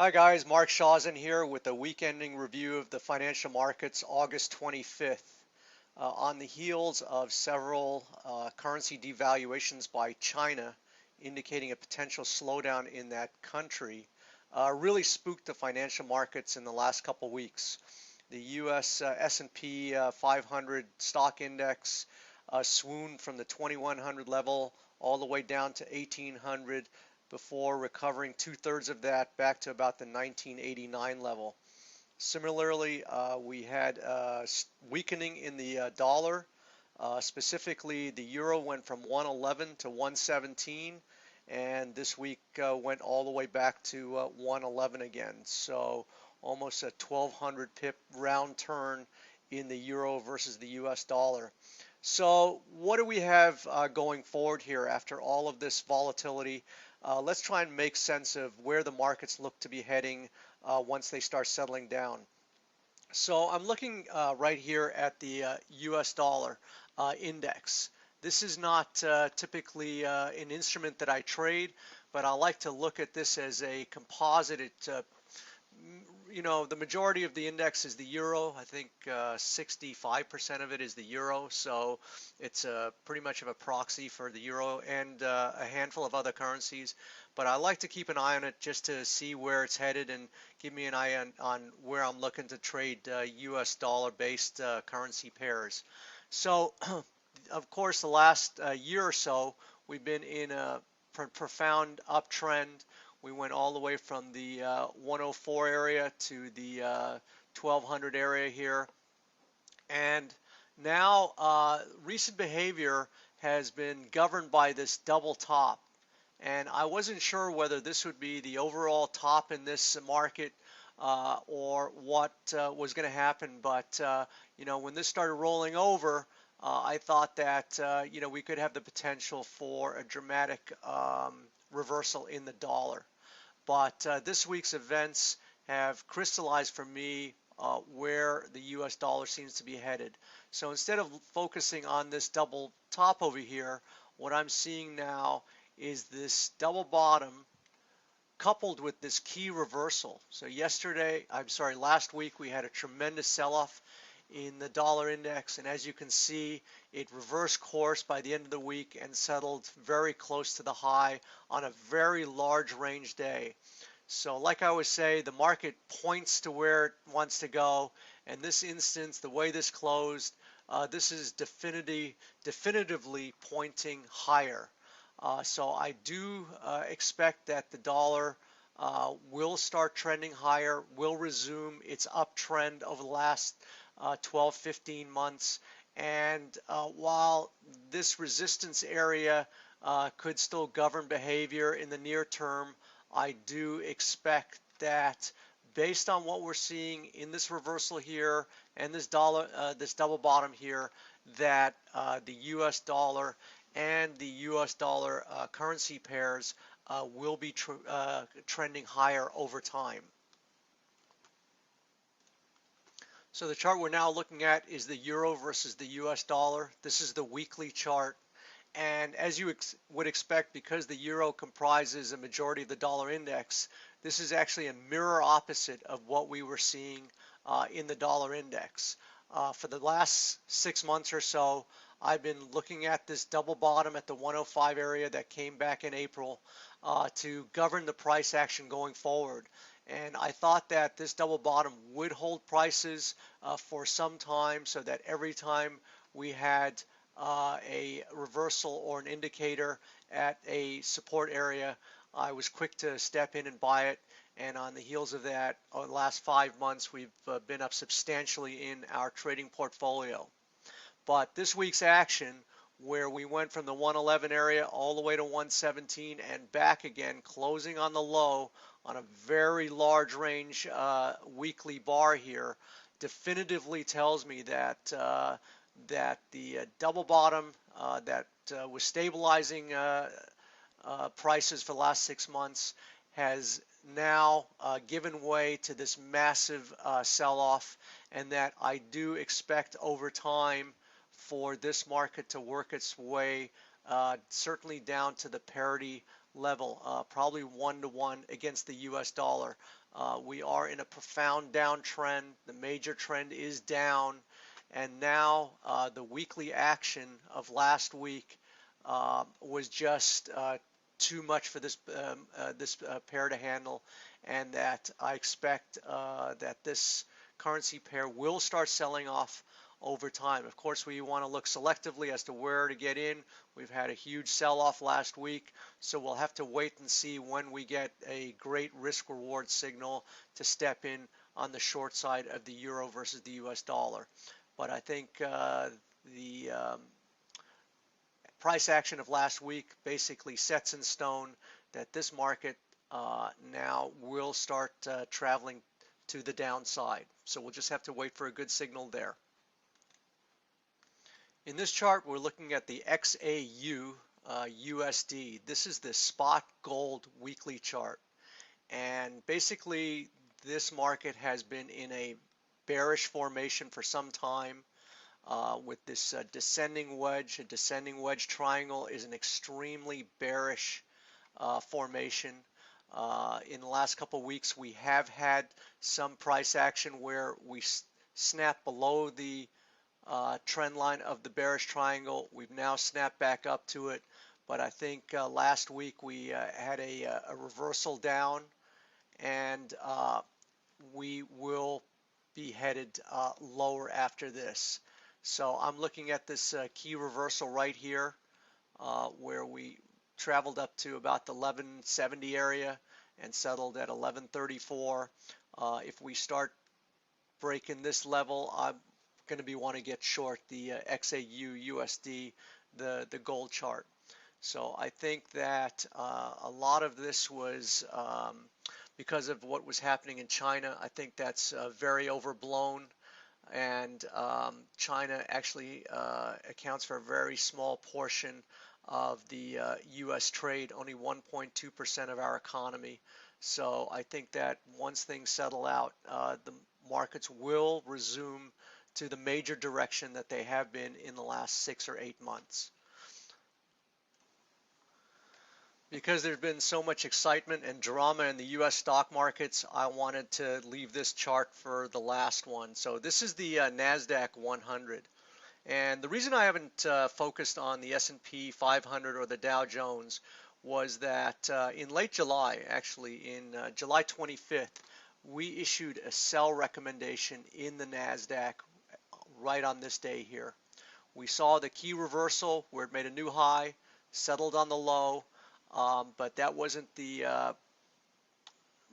Hi guys, Mark Shawzin here with a week-ending review of the financial markets August 25th. On the heels of several currency devaluations by China, indicating a potential slowdown in that country, really spooked the financial markets in the last couple weeks. The U.S. S&P 500 stock index swooned from the 2100 level all the way down to 1800 before recovering two-thirds of that back to about the 1989 level. Similarly, we had weakening in the dollar. Specifically, the euro went from 111 to 117, and this week went all the way back to 111 again. So almost a 1200 pip round turn in the euro versus the US dollar. So what do we have going forward here after all of this volatility? Let's try and make sense of where the markets look to be heading once they start settling down. So I'm looking right here at the US dollar index. This is not typically an instrument that I trade, but I like to look at this as a composite. The majority of the index is the euro. I think 65% of it is the euro, so it's pretty much of a proxy for the euro and a handful of other currencies. But I like to keep an eye on it just to see where it's headed and give me an eye on where I'm looking to trade US dollar-based currency pairs. So, of course, the last year or so, we've been in a profound uptrend. We went all the way from the 104 area to the 1200 area here. And now recent behavior has been governed by this double top. And I wasn't sure whether this would be the overall top in this market or what was going to happen. But, when this started rolling over, I thought that, we could have the potential for a dramatic reversal in the dollar. But this week's events have crystallized for me where the US dollar seems to be headed. So instead of focusing on this double top over here, what I'm seeing now is this double bottom coupled with this key reversal. So last week we had a tremendous sell-off in the dollar index, and as you can see, it reversed course by the end of the week and settled very close to the high on a very large range day. So like I always say, the market points to where it wants to go. In this instance, the way this closed, this is definitively pointing higher. So I do expect that the dollar will start trending higher, will resume its uptrend over the last 12-15 months. And while this resistance area could still govern behavior in the near term, I do expect that based on what we're seeing in this reversal here and this double bottom here, that the US dollar and the US dollar currency pairs will be trending higher over time. So the chart we're now looking at is the euro versus the US dollar. This is the weekly chart. And as you would expect, because the euro comprises a majority of the dollar index, this is actually a mirror opposite of what we were seeing in the dollar index. For the last 6 months or so, I've been looking at this double bottom at the 105 area that came back in April to govern the price action going forward. And I thought that this double bottom would hold prices for some time, so that every time we had a reversal or an indicator at a support area, I was quick to step in and buy it. And on the heels of that, over the last 5 months, we've been up substantially in our trading portfolio. But this week's action, where we went from the 111 area all the way to 117 and back again, closing on the low on a very large range weekly bar here, definitively tells me that the double bottom that was stabilizing prices for the last 6 months has now given way to this massive sell-off, and that I do expect over time for this market to work its way certainly down to the parity level, probably 1-to-1 against the US dollar. We are in a profound downtrend. The major trend is down, and now the weekly action of last week was just too much for this pair to handle, and that I expect that this currency pair will start selling off over time. Of course, we want to look selectively as to where to get in. We've had a huge sell-off last week, so we'll have to wait and see when we get a great risk-reward signal to step in on the short side of the euro versus the US dollar. But I think the price action of last week basically sets in stone that this market now will start traveling to the downside. So we'll just have to wait for a good signal there. In this chart, we're looking at the XAUUSD. This is the spot gold weekly chart. And basically, this market has been in a bearish formation for some time with this descending wedge. A descending wedge triangle is an extremely bearish formation. In the last couple of weeks, we have had some price action where we snap below the trend line of the bearish triangle. We've now snapped back up to it, but I think last week we had a reversal down, and we will be headed lower after this. So I'm looking at this key reversal right here where we traveled up to about the 1170 area and settled at 1134. If we start breaking this level, I'm going to be want to get short the XAUUSD, the gold chart. So I think that a lot of this was because of what was happening in China. I think that's very overblown, and China actually accounts for a very small portion of the U.S. trade, only 1.2% of our economy. So I think that once things settle out, the markets will resume to the major direction that they have been in the last 6 or 8 months. Because there's been so much excitement and drama in the U.S. stock markets, I wanted to leave this chart for the last one. So this is the Nasdaq 100. And the reason I haven't focused on the S&P 500 or the Dow Jones was that in late July, actually in July 25th, we issued a sell recommendation in the Nasdaq right on this day here. We saw the key reversal where it made a new high, settled on the low, but that wasn't the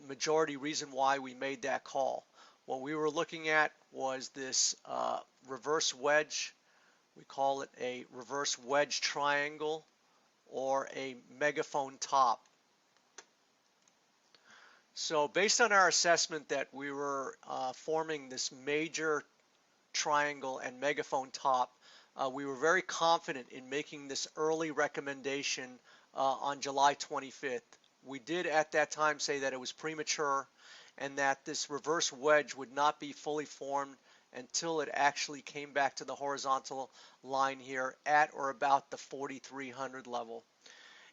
majority reason why we made that call. What we were looking at was this reverse wedge. We call it a reverse wedge triangle or a megaphone top. So based on our assessment that we were forming this major triangle and megaphone top, we were very confident in making this early recommendation on July 25th. We did at that time say that it was premature and that this reverse wedge would not be fully formed until it actually came back to the horizontal line here at or about the 4,300 level.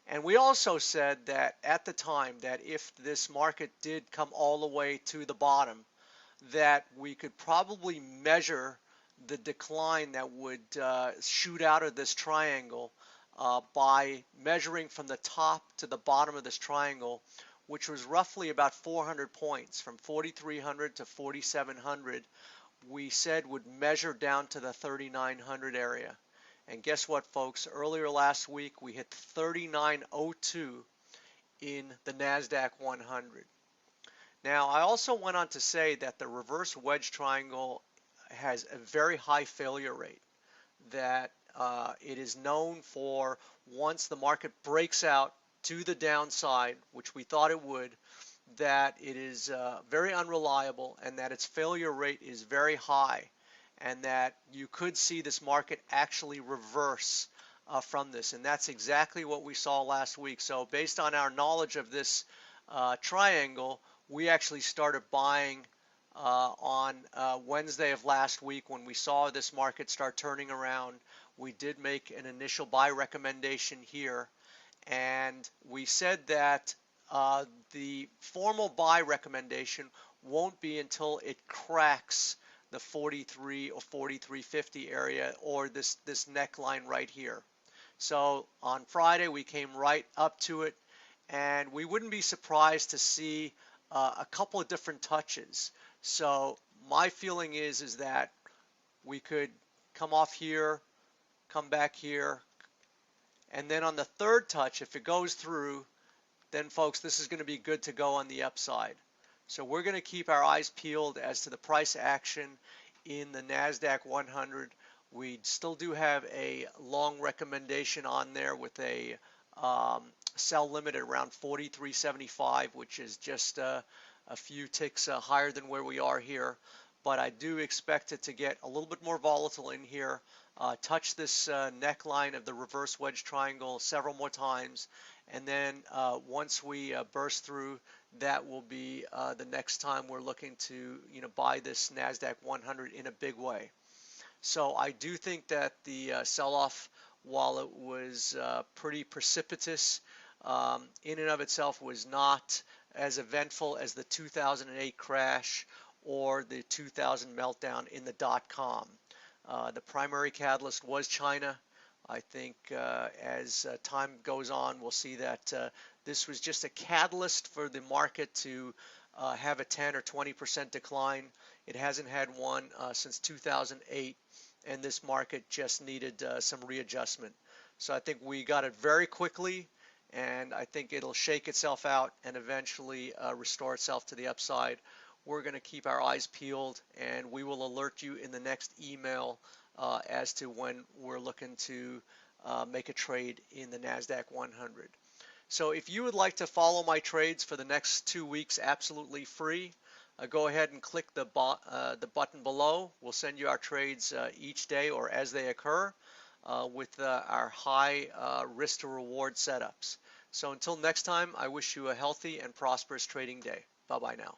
And we also said that at the time that if this market did come all the way to the bottom, that we could probably measure the decline that would shoot out of this triangle by measuring from the top to the bottom of this triangle, which was roughly about 400 points, from 4,300 to 4,700, we said would measure down to the 3,900 area. And guess what, folks? Earlier last week, we hit 3902 in the Nasdaq 100. Now, I also went on to say that the reverse wedge triangle has a very high failure rate, that it is known for once the market breaks out to the downside, which we thought it would, that it is very unreliable and that its failure rate is very high, and that you could see this market actually reverse from this. And that's exactly what we saw last week. So based on our knowledge of this triangle, we actually started buying on Wednesday of last week when we saw this market start turning around. We did make an initial buy recommendation here, and we said that the formal buy recommendation won't be until it cracks the 43 or 43.50 area, or this neckline right here. So on Friday we came right up to it, and we wouldn't be surprised to see a couple of different touches. So my feeling is that we could come off here, come back here, and then on the third touch, if it goes through, then folks, this is going to be good to go on the upside. So we're going to keep our eyes peeled as to the price action in the Nasdaq 100. We still do have a long recommendation on there with a sell limit at around 43.75, which is just a few ticks higher than where we are here. But I do expect it to get a little bit more volatile in here, touch this neckline of the reverse wedge triangle several more times, and then once we burst through, that will be the next time we're looking to buy this Nasdaq 100 in a big way. So I do think that the sell-off, while it was pretty precipitous, in and of itself was not as eventful as the 2008 crash or the 2000 meltdown in the dot-com. The primary catalyst was China. I think as time goes on, we'll see that this was just a catalyst for the market to have a 10 or 20% decline. It hasn't had one since 2008, and this market just needed some readjustment. So I think we got it very quickly, and I think it'll shake itself out and eventually restore itself to the upside. We're going to keep our eyes peeled, and we will alert you in the next email as to when we're looking to make a trade in the Nasdaq 100. So if you would like to follow my trades for the next 2 weeks absolutely free, go ahead and click the button below. We'll send you our trades each day or as they occur with our high risk to reward setups. So until next time, I wish you a healthy and prosperous trading day. Bye-bye now.